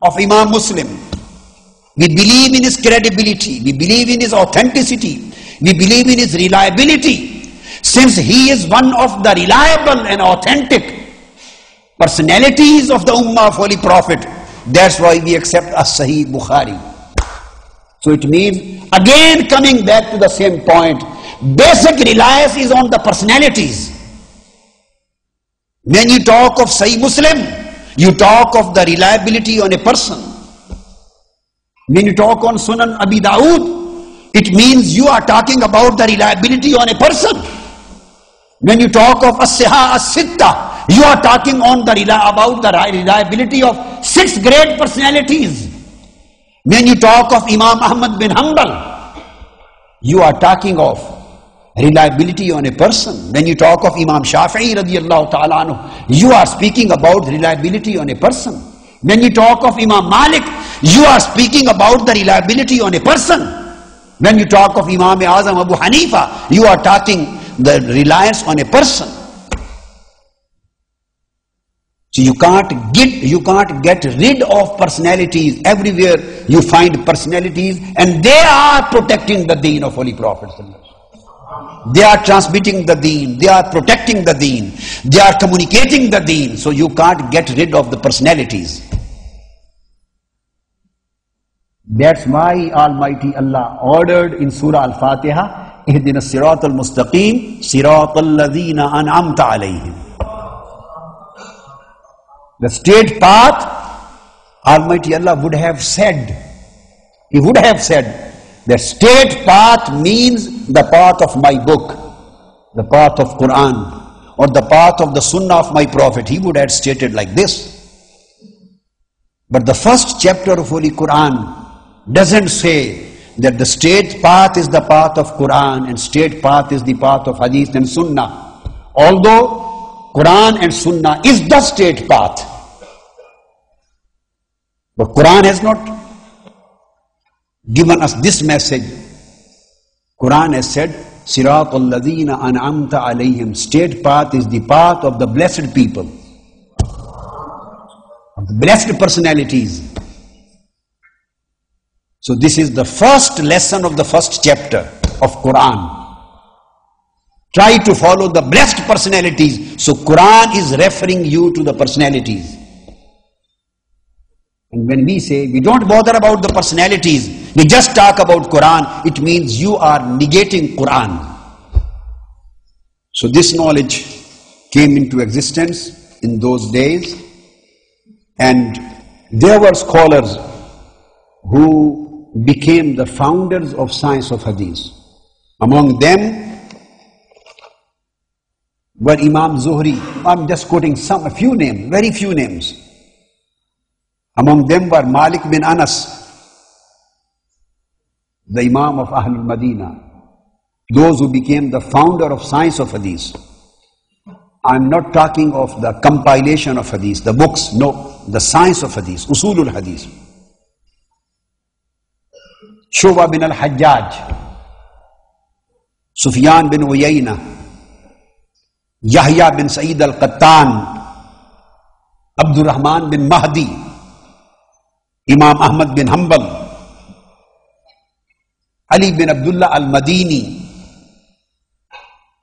of Imam Muslim. We believe in his credibility. We believe in his authenticity. We believe in his reliability. Since he is one of the reliable and authentic personalities of the Ummah of Holy Prophet, that's why we accept as-Sahih Bukhari. So it means, again coming back to the same point, basic reliance is on the personalities. When you talk of Sahih Muslim, you talk of the reliability on a person. When you talk on Sunan Abi Dawood, it means you are talking about the reliability on a person. When you talk of As-Siha As-Sitta, you are talking about the reliability of 6 great personalities. When you talk of Imam Ahmad bin Hanbal, you are talking of reliability on a person. When you talk of Imam Shafi'i radiyallahu ta'ala anhu, you are speaking about reliability on a person. When you talk of Imam Malik, you are speaking about the reliability on a person. When you talk of Imam Azam Abu Hanifa, you are talking the reliance on a person. So you can't get rid of personalities. Everywhere you find personalities, and they are protecting the deen of Holy Prophet. They are transmitting the deen, they are protecting the deen, they are communicating the deen. So you can't get rid of the personalities. That's why Almighty Allah ordered in Surah Al-Fatiha, Ihdina Sirat al-Mustaqim, Sirat al-Ladhina an'amta alayhim. The straight path, Almighty Allah would have said, He would have said, the straight path means the path of my book, the path of Quran, or the path of the Sunnah of my Prophet. He would have stated like this. But the first chapter of Holy Quran doesn't say that the straight path is the path of Quran and straight path is the path of Hadith and Sunnah. Although Quran and Sunnah is the straight path, but Quran has not given us this message. Quran has said, Sirat al-Ladhina an'amta alayhim. Straight path is the path of the blessed people, of the blessed personalities. So this is the first lesson of the first chapter of Quran. Try to follow the blessed personalities. So Quran is referring you to the personalities. And when we say we don't bother about the personalities, we just talk about Quran, it means you are negating Quran. So this knowledge came into existence in those days, and there were scholars who became the founders of science of Hadith. Among them were Imam Zuhri. I'm just quoting a few names, very few names. Among them were Malik bin Anas, the Imam of Ahlul Madinah, those who became the founder of science of Hadith. I'm not talking of the compilation of Hadith, the books, no, the science of Hadith, Usulul Hadith. Shu'ba bin al-Hajjaj, Sufyan bin Uyayna, Yahya bin Sa'id al-Qattan, Abdul Rahman bin Mahdi, Imam Ahmad bin Hanbal, Ali bin Abdullah al-Madini,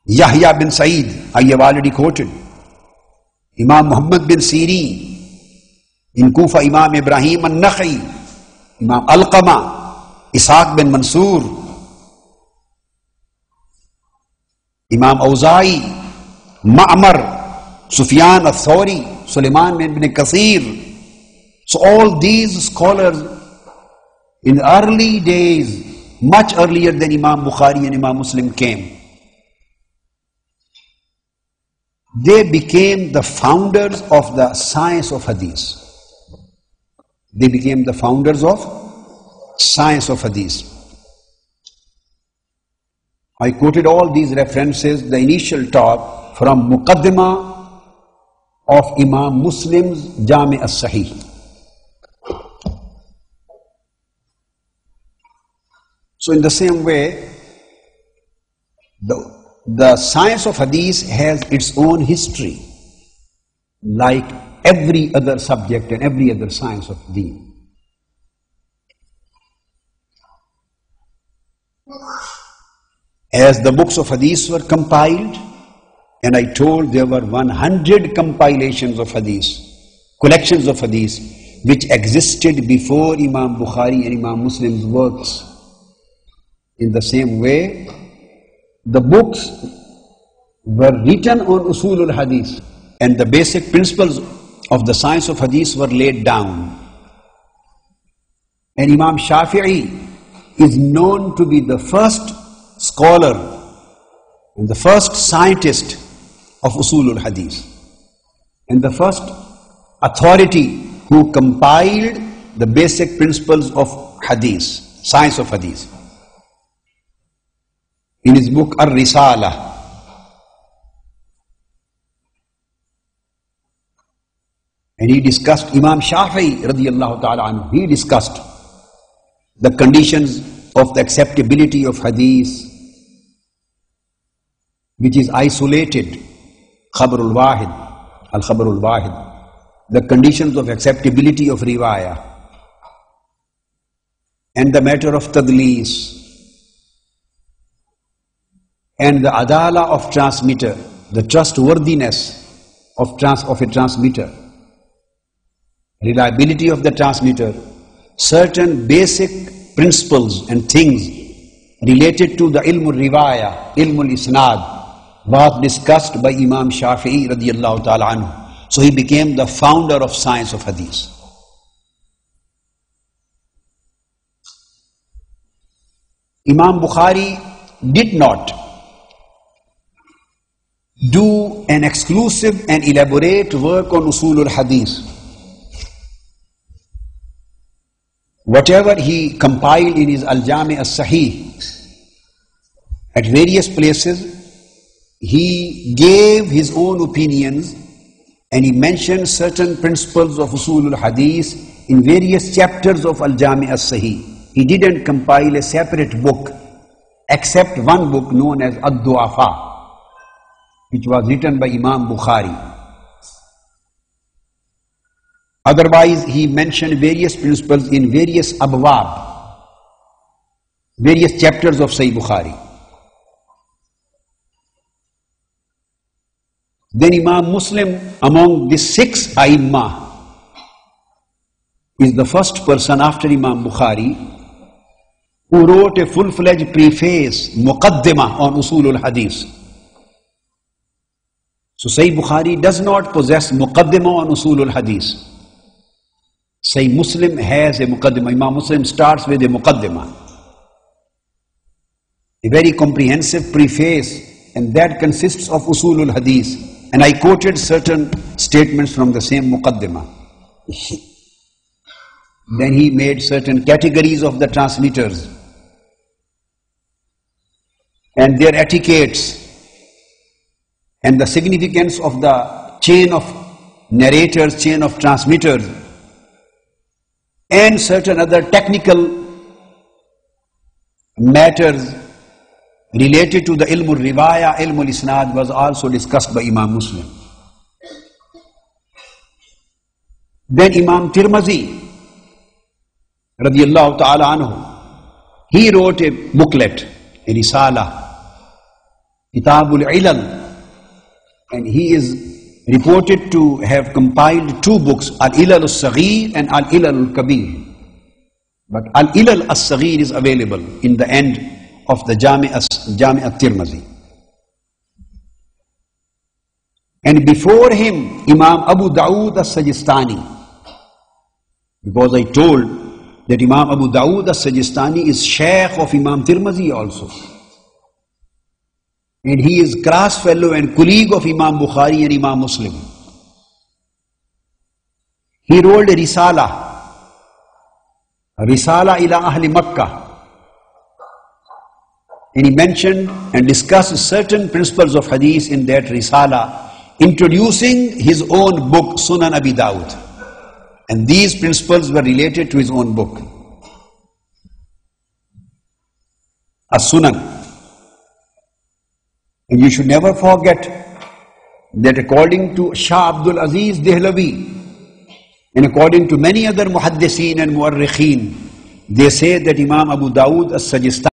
Yahya bin Sa'id, I have already quoted, Imam Muhammad bin Sirin, in Kufa Imam Ibrahim al-Nakhi, Imam Alqama, Ishaq bin Mansur, Imam Awza'i, Ma'mar, Sufyan al-Thawri, Sulaiman bin Kathir. So all these scholars in early days, much earlier than Imam Bukhari and Imam Muslim came, they became the founders of the science of Hadith. They became the founders of science of Hadith. I quoted all these references, the initial talk from Muqaddimah of Imam Muslim's Jami' as-Sahih. So in the same way, the science of Hadith has its own history, like every other subject and every other science of deen. As the books of hadith were compiled, and I told there were 100 compilations of hadith, collections of hadith, which existed before Imam Bukhari and Imam Muslim's works. In the same way, the books were written on usul al-hadith, and the basic principles of the science of hadith were laid down. And Imam Shafi'i is known to be the first scholar and the first scientist of usul al-hadith, and the first authority who compiled the basic principles of hadith, science of hadith. In his book Ar-Risala, and he discussed, Imam Shafi'i radiyallahu ta'ala anhu, he discussed the conditions of the acceptability of hadith, which is isolated, khabarul wahid, al-khabarul wahid, the conditions of acceptability of riwayah, and the matter of tadlis, and the adala of transmitter, the trustworthiness of a transmitter, reliability of the transmitter, certain basic principles and things related to the ilmul riwayah, ilmul isnad, was discussed by Imam Shafi'i radiyallahu ta'ala anhu. So he became the founder of science of hadith. Imam Bukhari did not do an exclusive and elaborate work on usul al-hadith. Whatever he compiled in his Al-Jami' as-Sahih, at various places, he gave his own opinions and he mentioned certain principles of usul al-hadith in various chapters of Al-Jami' as-Sahih. He didn't compile a separate book, except one book known as Ad-Du'afa, which was written by Imam Bukhari. Otherwise, he mentioned various principles in various abwab, various chapters of Sahih Bukhari. Then Imam Muslim, among the 6 A'immah, is the first person after Imam Bukhari who wrote a full-fledged preface, muqaddimah on usul al-hadith. So Sahih Bukhari does not possess muqaddimah on usul al-hadith. Sahih Muslim has a muqaddimah. Imam Muslim starts with a muqaddimah, a very comprehensive preface, and that consists of usul al-hadith. And I quoted certain statements from the same muqaddimah. Then he made certain categories of the transmitters and their etiquettes and the significance of the chain of narrators, chain of transmitters, and certain other technical matters related to the ilmul riwayah, ilmul isnad was also discussed by Imam Muslim. Then Imam Tirmizi radiyallahu ta'ala anhu, he wrote a booklet, a risala, Kitabul Ilal, and he is reported to have compiled 2 books, Al-Ilal al-Saghir and Al-Ilal al-Kabir. But Al-Ilal al-Saghir is available in the end of the Jami' al-Tirmizi. And before him, Imam Abu Dawood al-Sajistani, because I told that Imam Abu Dawood al-Sajistani is Shaykh of Imam Tirmizi also. And he is class fellow and colleague of Imam Bukhari and Imam Muslim. He wrote a risala ila Ahli Makkah. And he mentioned and discussed certain principles of hadith in that risala, introducing his own book, Sunan Abi Dawud. And these principles were related to his own book, As-Sunan. And you should never forget that according to Shah Abdul Aziz Dehlavi, And according to many other muhaddiseen and muarrikheen, they say that Imam Abu Dawud as-Sajistani